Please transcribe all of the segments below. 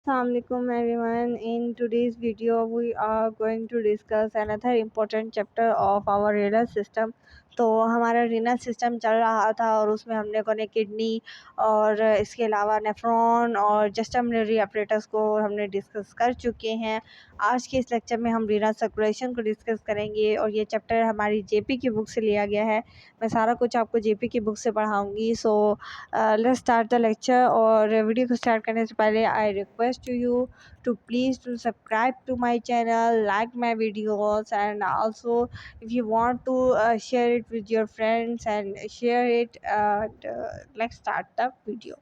Assalamualaikum everyone. In today's video, we are going to discuss another important chapter of our renal system. तो हमारा renal system चल रहा था और उसमें हम लोगों ने किडनी और इसके अलावा नेफ्रॉन और जस्टमिनरी अपरेटस को हमने डिस्कस कर चुके हैं। आज के इस लेक्चर में हम renal सर्कुलेशन को डिस्कस करेंगे और ये चैप्टर हमारी जेपी की बुक से लिया गया है। मैं सारा कुछ आपको जेपी की बुक से पढ़ाऊँगी। So let's start the lecture. और वीडियो को स्टार्ट करने से पहले I request to you to please to subscribe to my channel, like my videos, and also if you want to share it with your friends and share it. Let's start the video.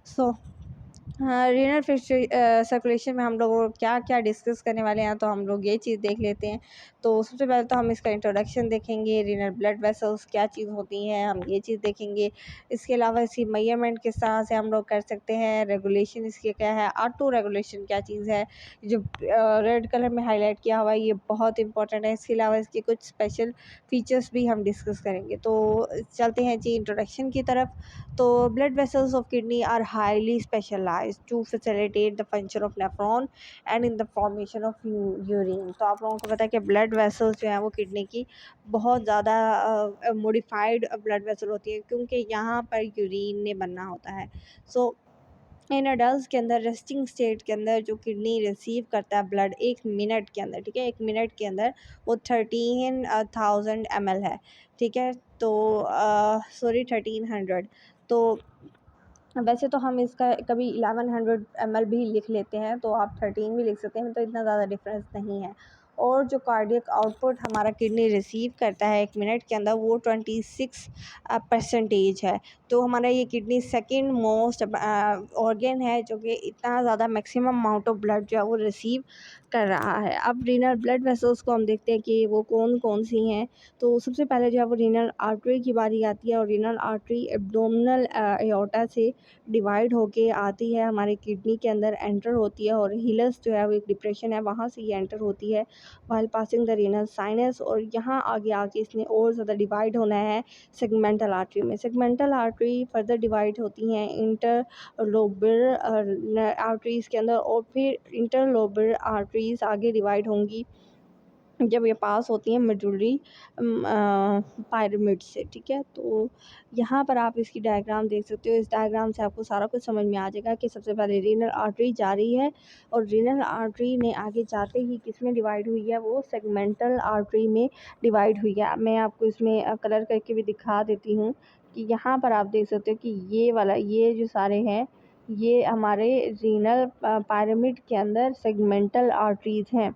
So हाँ, renal circulation में हम लोग क्या क्या discuss करने वाले हैं, तो हम लोग ये चीज़ देख लेते हैं। तो सबसे पहले तो हम इसका इंट्रोडक्शन देखेंगे, रीनल ब्लड वेसल्स क्या चीज़ होती हैं, हम ये चीज़ देखेंगे। इसके अलावा इसकी मेजरमेंट किस तरह से हम लोग कर सकते हैं, रेगुलेशन इसके क्या है, ऑटो रेगुलेशन क्या चीज़ है, जो रेड कलर में हाईलाइट किया हुआ है ये बहुत इंपॉर्टेंट है। इसके अलावा इसके कुछ स्पेशल फीचर्स भी हम डिस्कस करेंगे। तो चलते हैं जी इंट्रोडक्शन की तरफ। तो blood vessels of kidney are highly specialized to facilitate the function of nephron and in the formation of urine। तो आप लोगों को पता है कि blood vessels जो है वो किडनी की बहुत ज़्यादा मॉडिफाइड ब्लड वेसल होती है, क्योंकि यहाँ पर यूरिन ने बनना होता है। सो इन अडल्ट के अंदर रेस्टिंग स्टेट के अंदर जो किडनी रिसीव करता है ब्लड 1 मिनट के अंदर, ठीक है, 1 मिनट के अंदर वो 13,000 ml है, ठीक है। तो सॉरी 1300। तो वैसे तो हम इसका कभी 1100 ml भी लिख लेते हैं, तो आप 13 भी लिख सकते हैं, तो इतना ज़्यादा डिफरेंस नहीं है। और जो कार्डियक आउटपुट हमारा किडनी रिसीव करता है 1 मिनट के अंदर वो 26% है। तो हमारा ये किडनी सेकंड मोस्ट ऑर्गन है जो कि इतना ज़्यादा मैक्सिमम अमाउंट ऑफ ब्लड जो है वो रिसीव कर रहा है। अब रीनल ब्लड वेसल्स को हम देखते हैं कि वो कौन कौन सी हैं। तो सबसे पहले जो है वो रीनल आर्टरी की बारी आती है, और रीनल आर्टरी एब्डोमिनल एओर्टा से डिवाइड होके आती है, हमारे किडनी के अंदर एंटर होती है, और हिलस जो है वो एक डिप्रेशन है वहाँ से ये एंटर होती है while passing the renal sinus. और यहाँ आगे आके इसने और ज़्यादा डिवाइड होना है सेगमेंटल आर्टरी में। सेगमेंटल आर्टरी फर्दर डिवाइड होती हैं इंटरलोबर आर्टरीज़ के अंदर, और फिर इंटरलोबर आर्टरीज़ आगे डिवाइड होंगी जब ये पास होती हैं मेडुलरी पायरामिड से, ठीक है। तो यहाँ पर आप इसकी डायग्राम देख सकते हो। इस डायग्राम से आपको सारा कुछ समझ में आ जाएगा कि सबसे पहले रीनल आर्टरी जा रही है, और रीनल आर्टरी ने आगे जाते ही किस में डिवाइड हुई है, वो सेगमेंटल आर्टरी में डिवाइड हुई है। मैं आपको इसमें कलर करके भी दिखा देती हूँ कि यहाँ पर आप देख सकते हो कि ये वाला, ये जो सारे हैं ये हमारे रीनल पायरामिड के अंदर सेगमेंटल आर्टरीज़ हैं।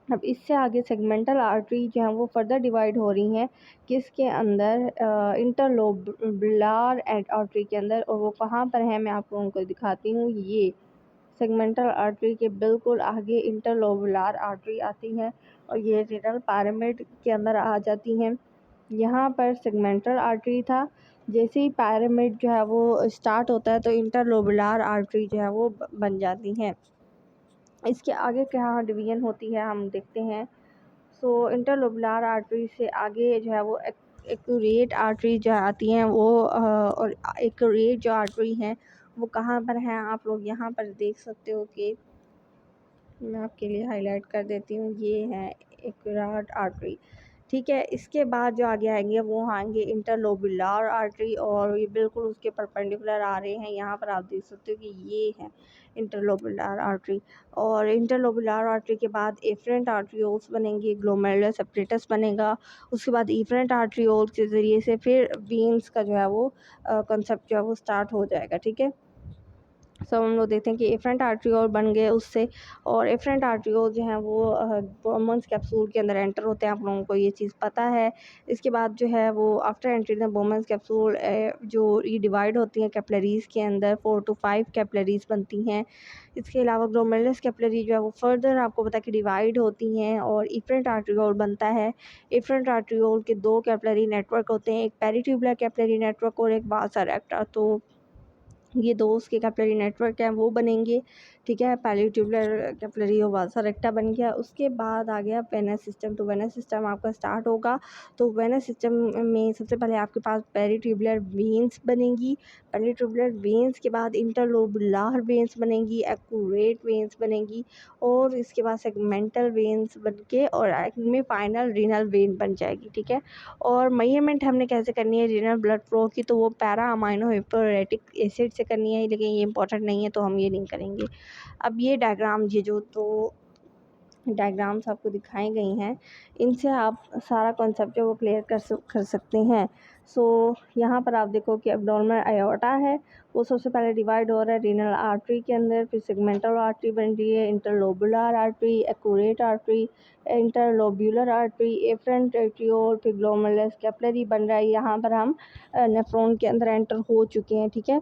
अब इससे आगे सेगमेंटल आर्टरी जो है वो फर्दर डिवाइड हो रही हैं किसके अंदर, इंटरलोबुलर आर्टरी के अंदर। और वो कहाँ पर है मैं आप लोगों को दिखाती हूँ। ये सेगमेंटल आर्टरी के बिल्कुल आगे इंटरलोबुलर आर्टरी आती है, और ये रीनल पिरामिड के अंदर आ जाती हैं। यहाँ पर सेगमेंटल आर्टरी था, जैसे ही पिरामिड जो है वो स्टार्ट होता है तो इंटरलोबुलर आर्टरी जो है वो बन जाती हैं। इसके आगे क्या डिवीज़न होती है हम देखते हैं। सो इंटरलोबुलर आर्टरी से आगे जो है वो एक्यूरेट आर्टरी जो आती हैं वो और एक्यूरेट जो आर्टरी हैं वो कहाँ पर हैं, आप लोग यहाँ पर देख सकते हो कि मैं आपके लिए हाईलाइट कर देती हूँ। ये है एक्यूरेट आर्टरी, ठीक है। इसके बाद जो आगे आएंगे वो आएंगे इंटरलोबुलर आर्टरी, और ये बिल्कुल उसके परपेंडिकुलर आ रहे हैं। यहाँ पर आप देख सकते हो कि ये है इंटरलोबुलर आर्टरी। और इंटरलोबुलर आर्टरी के बाद एफरेंट आर्टरियोल्स बनेंगे, ग्लोमेरुलर सेपरेटस बनेगा। उसके बाद एफरेंट आर्टरियोल्स के ज़रिए से फिर वेन्स का जो है वो कंसेप्ट जो है वो स्टार्ट हो जाएगा, ठीक है। सब हम लोग देखते हैं कि एफरेंट आर्टरियोल बन गए उससे, और एफरेंट आर्टरियोल जो हैं वो बोमन्स कैप्सूल के अंदर एंटर होते हैं, आप लोगों को ये चीज़ पता है। इसके बाद जो है वो after entry the Bowman's capsule जो ये डिवाइड होती हैं कैपिलरीज़ के अंदर, 4 to 5 कैपिलरीज़ बनती हैं। इसके अलावा ग्लोमेरुलस कैपिलरी जो है वो फर्दर आपको पता है कि डिवाइड होती हैं, और एफरेंट आर्टरियोल बनता है। एफरेंट आर्टरियोल के 2 कैपिलरी नेटवर्क होते हैं, एक पेरिट्यूबुलर कैपिलरी नेटवर्क और एक वासा रेक्टा। तो ये दो उसके कैपिलरी नेटवर्क हैं वो बनेंगे, ठीक है। पहले ट्यूबुलर कैपिलरी और वासा रेक्टा बन गया। उसके बाद आ गया वेनस सिस्टम। तो वेनस सिस्टम आपका स्टार्ट होगा। तो वेनस सिस्टम में सबसे पहले आपके पास पेरी ट्यूबुलर वेन्स बनेंगी। पेरी ट्यूबुलर वेन्स के बाद इंटरलोबुलर वेन्स बनेंगी, एक्यूरेट वेन्स बनेंगी, और इसके बाद सेगमेंटल वेन्स बन के और में फाइनल रीनल वेन बन जाएगी, ठीक है। और मेजरमेंट हमने कैसे करनी है रीनल ब्लड फ्लो की, तो वो पैरा अमाइनो हिपोरेटिक एसिड से करनी है, लेकिन ये इंपॉर्टेंट नहीं है तो हम ये नहीं करेंगे। अब ये डायग्राम, ये जो तो डायग्राम्स आपको दिखाई गई हैं, इनसे आप सारा कॉन्सेप्ट है वो क्लियर कर सकते हैं। सो यहाँ पर आप देखो कि एब्डोमिनल आयोटा है, वो सबसे पहले डिवाइड हो रहा है रीनल आर्टरी के अंदर, फिर सेगमेंटल आर्टरी बन रही है, interlobular artery, accurate artery, interlobular artery, efferent arteriole, फिर ग्लोमेरुलस कैपिलरी बन रहा है। यहाँ पर हम नेफ्रॉन के अंदर एंटर हो चुके हैं, ठीक है।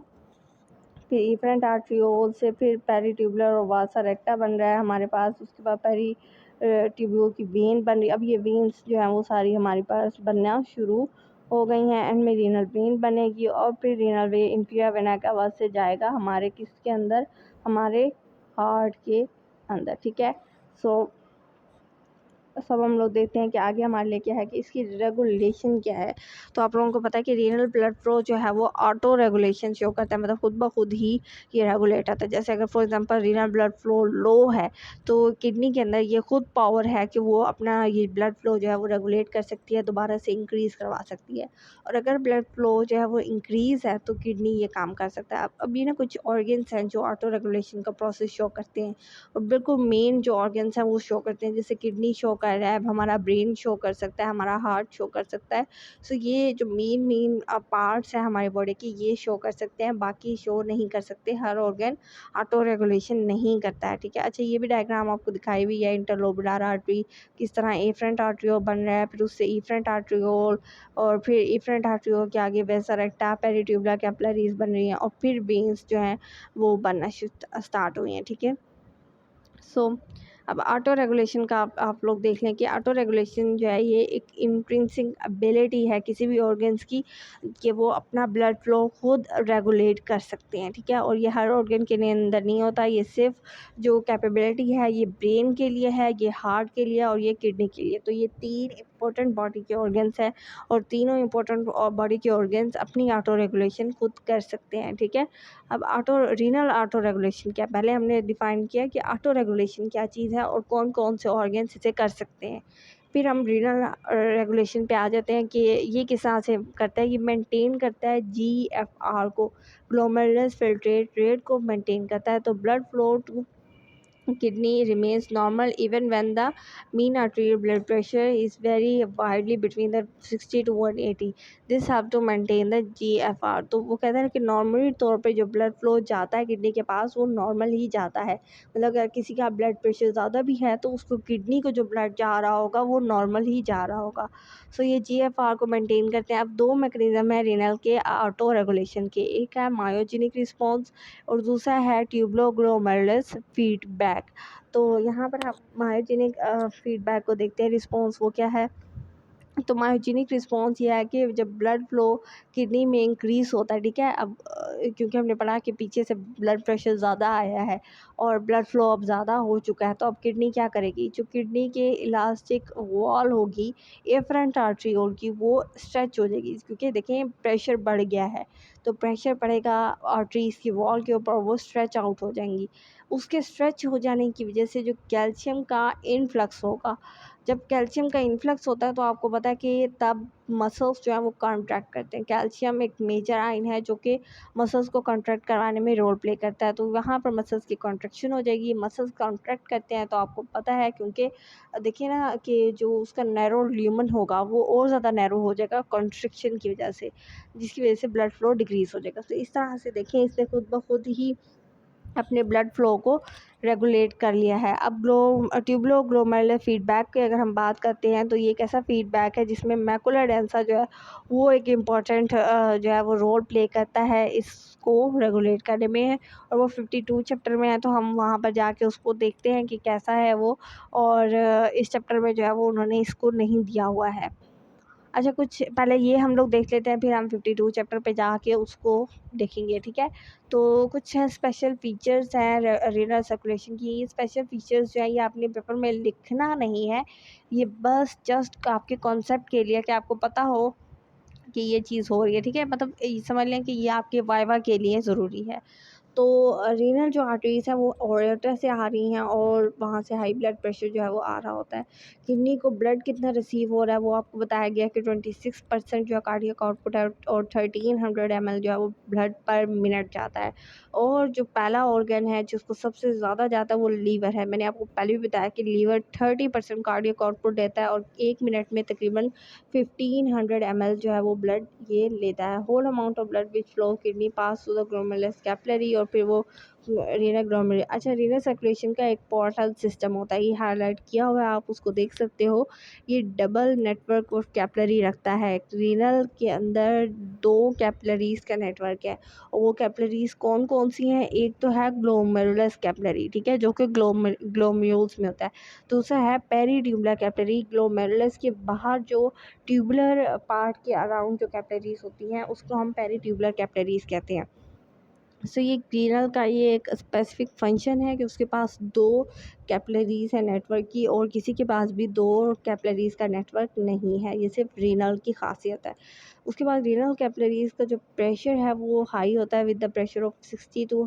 फिर एफरेंट आर्टरियोल से फिर पेरी ट्यूबुलर और वासा रेक्टा बन रहा है हमारे पास। उसके बाद पेरी ट्यूब्यूल की वेन बन रही है। अब ये वेन्स जो है वो सारी हमारे पास बनना शुरू हो गई हैं। एंड में रीनल वेन बनेगी और फिर renal vein inferior vena cava से जाएगा हमारे किसके अंदर, हमारे हार्ट के अंदर, ठीक है। सो सब हम लोग देखते हैं कि आगे हमारे लिए क्या है कि इसकी रेगुलेशन क्या है। तो आप लोगों को पता है कि रीनल ब्लड फ्लो जो है वो ऑटो रेगुलेशन शो करता है, मतलब खुद ब खुद ही ये रेगुलेट होता है। जैसे अगर for example renal blood flow low है तो किडनी के अंदर ये खुद पावर है कि वो अपना ये ब्लड फ्लो जो है वो रेगुलेट कर सकती है, दोबारा से इंक्रीज करवा सकती है। और अगर ब्लड फ्लो जो है वो इंक्रीज है तो किडनी ये काम कर सकता है। अब अभी ना कुछ ऑर्गन्स हैं जो ऑटो रेगुलेशन का प्रोसेस शो करते हैं, और बिल्कुल मेन जो ऑर्गन्स हैं वो शो करते हैं। जैसे किडनी शो कर रहा है, अब हमारा ब्रेन शो कर सकता है, हमारा हार्ट शो कर सकता है। सो ये जो मेन पार्ट्स हैं हमारी बॉडी की ये शो कर सकते हैं, बाकी शो नहीं कर सकते। हर ऑर्गन ऑटो रेगुलेशन नहीं करता है, ठीक है। अच्छा, ये भी डायग्राम आपको दिखाई हुई है, इंटरलोबुलर आर्टरी किस तरह एफरेंट आर्टरियोल बन रहा है, फिर उससे एफरेंट आर्टरियोल, और फिर एफरेंट आर्टरियोल के आगे वेसा रेक्टा, पेरी ट्यूबुलर कैपिलरीज बन रही हैं, और फिर वेन्स जो हैं वो बनना स्टार्ट हुई हैं, ठीक है। सो अब ऑटो रेगुलेशन का आप लोग देख लें कि ऑटो रेगुलेशन जो है ये एक इंट्रिंसिक एबिलिटी है किसी भी ऑर्गन्स की कि वो अपना ब्लड फ्लो खुद रेगुलेट कर सकते हैं, ठीक है। और ये हर ऑर्गन के अंदर नहीं होता, ये सिर्फ जो कैपेबिलिटी है ये ब्रेन के लिए है, ये हार्ट के लिए और ये किडनी के लिए। तो ये तीन इंपॉर्टेंट बॉडी के ऑर्गन्स हैं और तीनों इंपॉर्टेंट बॉडी के ऑर्गन्स अपनी ऑटो रेगुलेशन खुद कर सकते हैं, ठीक है। अब रीनल ऑटो रेगुलेशन क्या, पहले हमने डिफाइन किया कि ऑटो रेगुलेशन क्या चीज़ है और कौन कौन से ऑर्गन्स इसे कर सकते हैं। फिर हम रीनल रेगुलेशन पे आ जाते हैं कि ये किस तरह से करता है, ये मेंटेन करता है GFR को, ग्लोमेरुलस फिल्ट्रेट रेट को मेंटेन करता है। तो blood flow to kidney remains normal even when the mean arterial blood pressure is very widely between the 60 to 180. This have to maintain the GFR. तो वो कहता है कि नॉर्मली तौर पे जो ब्लड फ्लो जाता है किडनी के पास वो नॉर्मल ही जाता है। मतलब अगर किसी का ब्लड प्रेशर ज़्यादा भी है तो उसको किडनी को जो ब्लड जा रहा होगा वो नॉर्मल ही जा रहा होगा। सो ये GFR को मेंटेन करते हैं। अब दो मैकेनिज्म है रीनल के ऑटो रेगुलेशन के, एक है मायोजेनिक रिस्पॉन्स और दूसरा है ट्यूबुलोग्लोमेरुलस फीडबैक। तो यहाँ पर हम मायोजेनिक फीडबैक को देखते हैं, रिस्पॉन्स वो क्या है। तो मायोजेनिक रिस्पॉन्स ये है कि जब ब्लड फ्लो किडनी में इंक्रीज़ होता है, ठीक है। अब क्योंकि हमने पढ़ा कि पीछे से ब्लड प्रेशर ज़्यादा आया है और ब्लड फ्लो अब ज़्यादा हो चुका है, तो अब किडनी क्या करेगी, जो किडनी के इलास्टिक वॉल होगी एफरेंट आर्टरियोल की वो स्ट्रेच हो जाएगी, क्योंकि देखें प्रेशर बढ़ गया है तो प्रेशर पड़ेगा आर्टरीज़ की वॉल के ऊपर, वो स्ट्रेच आउट हो जाएंगी। उसके स्ट्रेच हो जाने की वजह से जो कैल्शियम का इनफ्लक्स होगा, जब कैल्शियम का इन्फ्लक्स होता है तो आपको पता है कि तब मसल्स जो है वो कॉन्ट्रैक्ट करते हैं। कैल्शियम एक मेजर आयन है जो कि मसल्स को कॉन्ट्रैक्ट करवाने में रोल प्ले करता है। तो वहाँ पर मसल्स की कॉन्ट्रैक्शन हो जाएगी, मसल्स कॉन्ट्रैक्ट करते हैं तो आपको पता है, क्योंकि देखिए ना कि जो उसका नैरो ल्यूमन होगा वो और ज़्यादा नैरो हो जाएगा कॉन्स्ट्रिक्शन की वजह से, जिसकी वजह से ब्लड फ्लो डिक्रीज़ हो जाएगा। तो इस तरह से देखें इसने खुद ब खुद ही अपने ब्लड फ्लो को रेगुलेट कर लिया है। अब ट्यूबुलोग्लोमेरुलर फीडबैक की अगर हम बात करते हैं तो ये एक ऐसा फीडबैक है जिसमें मैकुलर डेंसा जो है वो एक इम्पॉर्टेंट जो है वो रोल प्ले करता है इसको रेगुलेट करने में, और वो 52 चैप्टर में है तो हम वहाँ पर जाके उसको देखते हैं कि कैसा है वो। और इस चैप्टर में जो है वो उन्होंने इसको नहीं दिया हुआ है। अच्छा, कुछ पहले ये हम लोग देख लेते हैं, फिर हम 52 चैप्टर पे जाके उसको देखेंगे, ठीक है। तो कुछ स्पेशल फीचर्स हैं रीनल सर्कुलेशन की। ये स्पेशल फीचर्स जो है ये आपने पेपर में लिखना नहीं है, ये बस जस्ट आपके कॉन्सेप्ट के लिए कि आपको पता हो कि ये चीज़ हो रही है, ठीक है। मतलब समझ लें कि ये आपके वाइवा के लिए ज़रूरी है। तो रीनल जो आर्टरीज़ हैं वो ओरेटर से आ रही हैं और वहाँ से हाई ब्लड प्रेशर जो है वो आ रहा होता है। किडनी को ब्लड कितना रिसीव हो रहा है वो आपको बताया गया कि 26% जो है कार्डियक आउटपुट है और 1300 ml जो है वो ब्लड पर मिनट जाता है। और जो पहला ऑर्गन है जिसको सबसे ज़्यादा जाता है वो लीवर है। मैंने आपको पहले भी बताया कि लीवर 30% कार्डियक आउटपुट देता है और 1 मिनट में तकरीबन 1500 ml जो है वो ब्लड ये लेता है। Whole amount of blood which flow kidney pass through the glomerulus capillary और फिर वो रीनल ग्लोमेरुलस। अच्छा, रीनल सर्कुलेशन का एक पोर्टल सिस्टम होता है, ये हाईलाइट किया हुआ है, आप उसको देख सकते हो। ये डबल नेटवर्क ऑफ कैपिलरी रखता है। रीनल के अंदर 2 कैपिलरीज का नेटवर्क है और वो कैपिलरीज कौन कौन सी हैं? एक तो है ग्लोमेरुलस कैपिलरी, ठीक है, जो कि ग्लोम्यूल्स में होता है। दूसरा है पेरीट्यूबुलर कैपिलरी, ग्लोमेरुलस के बाहर जो ट्यूबुलर पार्ट के अराउंड जो कैपिलरीज होती हैं उसको हम पेरीट्यूबुलर कैपिलरीज कहते हैं। सो ये रीनल का ये एक स्पेसिफिक फंक्शन है कि उसके पास 2 कैपिलरीज है नेटवर्क की, और किसी के पास भी 2 कैपिलरीज का नेटवर्क नहीं है। ये सिर्फ रीनल की खासियत है। उसके बाद रीनल कैपिलरीज का जो प्रेशर है वो हाई होता है with the pressure of 60 to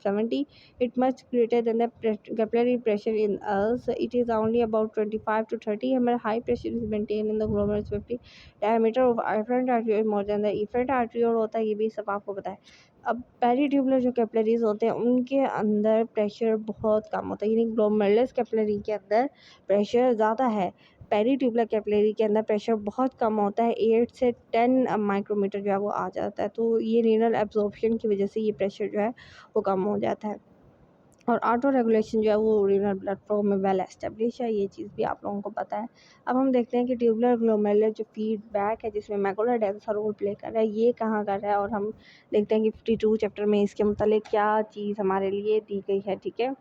70। It much greater than the capillary pressure in us. It is only about 25 to 30 ml। High pressure is maintain in the glomerulus 50 diameter of afferent arteriole more than the efferent arteriole होता है। ये भी सब आपको पता है। अब peritubular जो कैपिलरीज होते हैं उनके अंदर प्रेशर बहुत कम होता है, यानी ग्लोमेरुलस कैपिलरी के अंदर प्रेशर ज़्यादा है। पेरीट्यूबुलर कैपिलरी के अंदर प्रेशर बहुत कम होता है, 8 से 10 माइक्रोमीटर जो है वो आ जाता है। तो ये रीनल एब्जॉर्प्शन की वजह से ये प्रेशर जो है वो कम हो जाता है। और ऑटो रेगुलेशन जो है वो रीनल ब्लड फ्लो में वेल एस्टेब्लिश है, ये चीज़ भी आप लोगों को पता है। अब हम देखते हैं कि ट्यूबुलर ग्लोमेरुलर जो फीडबैक है जिसमें मैकुलर डेंसा रोल प्ले कर रहा है, ये कहाँ कर रहा है, और हम देखते हैं कि 52 चैप्टर में इसके मतलब क्या चीज़ हमारे लिए दी गई है, ठीक है।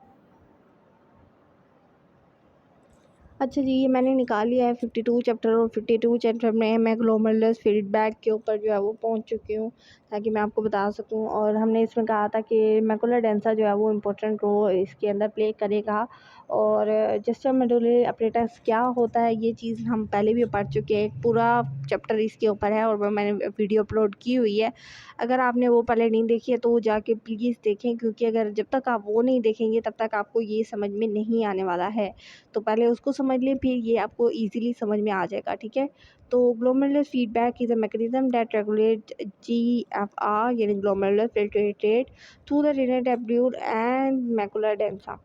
अच्छा जी, ये मैंने निकाल लिया है 52 चैप्टर, और 52 चैप्टर में मैं ग्लोमेरुलस फीडबैक के ऊपर जो है वो पहुंच चुकी हूँ ताकि मैं आपको बता सकूं। और हमने इसमें कहा था कि मैकुलर डेंसा जो है वो इम्पोर्टेंट रोल इसके अंदर प्ले करेगा। और जस्टर मेडुलरी अपरेटस क्या होता है ये चीज़ हम पहले भी पढ़ चुके हैं, एक पूरा चैप्टर इसके ऊपर है और मैंने वीडियो अपलोड की हुई है। अगर आपने वो पहले नहीं देखी है तो वो जाके प्लीज़ देखें, क्योंकि अगर जब तक आप वो नहीं देखेंगे तब तक आपको ये समझ में नहीं आने वाला है। तो पहले उसको समझ लें, फिर ये आपको ईज़िली समझ में आ जाएगा, ठीक है। तो glomerular feedback is a mechanism that regulate GFR यानी glomerular filtrate rate through the renal tubule and macular densa.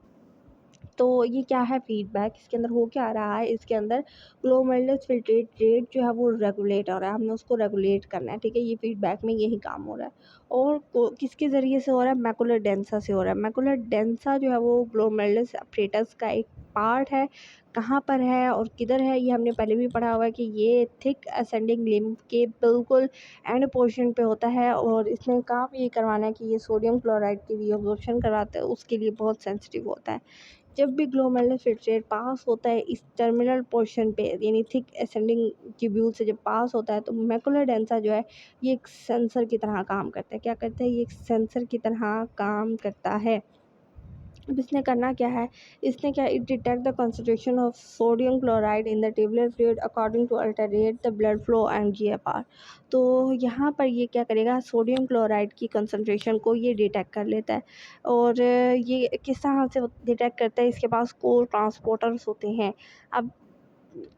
तो ये क्या है फीडबैक, इसके अंदर हो क्या रहा है, इसके अंदर ग्लोमेरुलस फिल्ट्रेट रेट जो है वो रेगुलेट हो रहा है, हमने उसको रेगुलेट करना है, ठीक है। ये फीडबैक में यही काम हो रहा है। और किसके ज़रिए से हो रहा है? मैकुलर डेंसा से हो रहा है। मैकुलर डेंसा जो है वो ग्लोमेरुलस अपरेटस का एक पार्ट है। कहाँ पर है और किधर है ये हमने पहले भी पढ़ा हुआ है कि ये थिक असेंडिंग लिम्ब के बिल्कुल एंड पोर्शन पे होता है, और इसने काम ये करवाना है कि ये सोडियम क्लोराइड की रीअब्जॉर्प्शन करवाता है, उसके लिए बहुत सेंसिटिव होता है। जब भी ग्लोमेरुलर फिल्ट्रेट पास होता है इस टर्मिनल पोर्शन पे यानी थिक असेंडिंग ट्यूब्यूल से जब पास होता है तो मैकुलर डेंसा जो है ये एक सेंसर की तरह काम करता है। क्या करता है? ये एक सेंसर की तरह काम करता है। अब इसने करना क्या है, इसने क्या, it detect the concentration of sodium chloride in the tubular fluid according to alterate the blood flow and GFR. तो यहाँ पर ये क्या करेगा, सोडियम क्लोराइड की कंसंट्रेशन को ये डिटेक्ट कर लेता है। और ये किस तरह से डिटेक्ट करता है, इसके पास कोर ट्रांसपोर्टर्स होते हैं। अब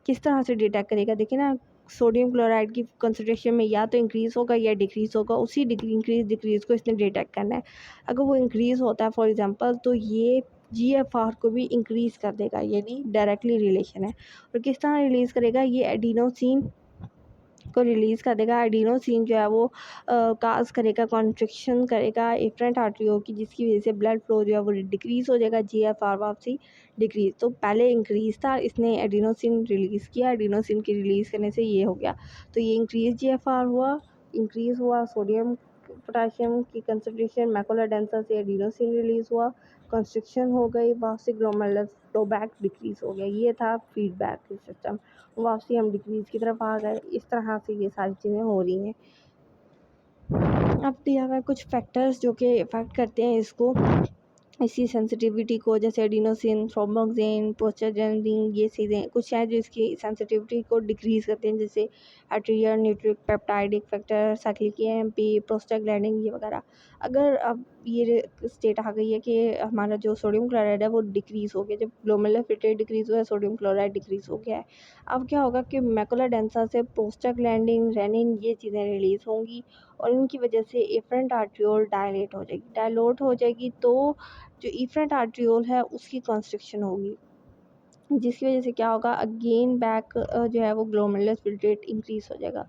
किस तरह से डिटेक्ट करेगा, देखिए ना, सोडियम क्लोराइड की कंसंट्रेशन में या तो इंक्रीज़ होगा या डिक्रीज़ होगा, उसी इंक्रीज़ डिक्रीज़ को इसने डिटेक्ट करना है। अगर वो इंक्रीज़ होता है फॉर एग्जांपल तो ये जीएफआर को भी इंक्रीज़ कर देगा, यानी डायरेक्टली रिलेशन है। और किस तरह रिलीज़ करेगा, ये एडिनोसिन को रिलीज़ कर देगा। एडिनोसिन जो है वो काज करेगा, कॉन्ट्रिक्शन करेगा एफरेंट आर्टरियों की, जिसकी वजह से ब्लड फ्लो जो है वो डिक्रीज़ हो जाएगा, जीएफआर वापसी डिक्रीज़। तो पहले इंक्रीज़ था, इसने एडिनोसिन रिलीज़ किया, एडिनोसिन की रिलीज़ करने से ये हो गया। तो ये इंक्रीज़ जीएफआर हुआ, इंक्रीज़ हुआ सोडियम पोटाशियम की कंसंट्रेशन, मैकुलर डेंसा से एडिनोसिन रिलीज़ हुआ, कंस्ट्रक्शन हो गई, वापसी ग्लोमेरुलर फ्लो बैक डिक्रीज़ हो गया। ये था फीडबैक सिस्टम, वापसी हम डिक्रीज़ की तरफ आ गए। इस तरह से ये सारी चीज़ें हो रही हैं। अब दिया हुआ है कुछ फैक्टर्स जो कि इफ़ेक्ट करते हैं इसको, इसी सेंसिटिविटी को, जैसे एडिनोसिन, थ्रोम्बोक्सिन, प्रोस्टाग्लैंडिन, ये चीज़ें कुछ हैं जो इसकी सेंसिटिविटी को डिक्रीज़ करते हैं, जैसे atrial nucleic peptidic factor, cyclic AMP, prostaglandin ये वगैरह। अगर अब ये स्टेट आ गई है कि हमारा जो सोडियम क्लोराइड है वो डिक्रीज़ हो गया, जब ग्लोमेरुलर फिल्ट्रेट डिक्रीज़ हुआ है, सोडियम क्लोराइड डिक्रीज़ हो गया है। अब क्या होगा कि मैकुला डेंसा से प्रोस्टाग्लैंडिन, रेनिन ये चीज़ें रिलीज़ होंगी और इनकी वजह से एफरेंट आर्ट्रियोल डायलेट हो जाएगी, तो जो एफरेंट आर्ट्रियोल है उसकी कंस्ट्रक्शन होगी, जिसकी वजह से क्या होगा, अगेन बैक जो है वो ग्लोमेरुलर फिल्ट्रेट इंक्रीज़ हो जाएगा।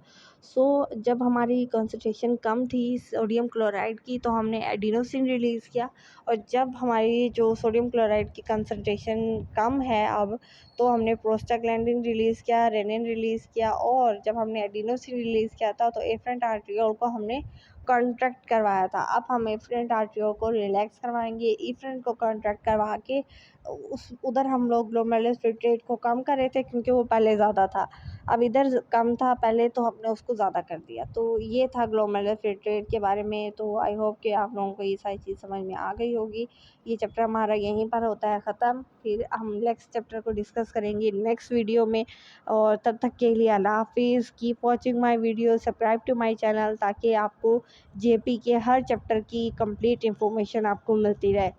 जब हमारी कंसंट्रेशन कम थी सोडियम क्लोराइड की तो हमने एडिनोसिन रिलीज़ किया, और जब हमारी जो सोडियम क्लोराइड की कंसंट्रेशन कम है अब, तो हमने प्रोस्टाग्लैंडिन रिलीज़ किया, रेनिन रिलीज़ किया, और जब हमने एडिनोसिन रिलीज़ किया था तो एफरेंट आर्ट्रियोल को हमने कॉन्ट्रैक्ट करवाया था। अब हम एफरेंट आर्ट्रियोल को रिलैक्स करवाएंगे, एफरेंट को कॉन्ट्रैक्ट करवा के उस उधर हम लोग ग्लोमेरुलर फिल्ट्रेट को कम कर रहे थे क्योंकि वो पहले ज़्यादा था। अब इधर कम था पहले, तो हमने उसको ज़्यादा कर दिया। तो ये था ग्लोमेरुलर फिल्ट्रेट के बारे में। तो आई होप कि आप लोगों को ये सारी चीज़ समझ में आ गई होगी। ये चैप्टर हमारा यहीं पर होता है ख़त्म, फिर हम नेक्स्ट चैप्टर को डिस्कस करेंगे नेक्स्ट वीडियो में। और तब तक के लिए अल्लाह हाफ़िज़। Keep watching my video, subscribe to my channel, ताकि आपको जेपी के हर चैप्टर की कंप्लीट इन्फॉर्मेशन आपको मिलती रहे।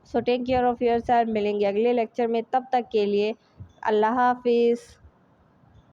So take care of yourself. मिलेंगे अगले लेक्चर में, तब तक के लिए अल्लाह हाफ़िज़।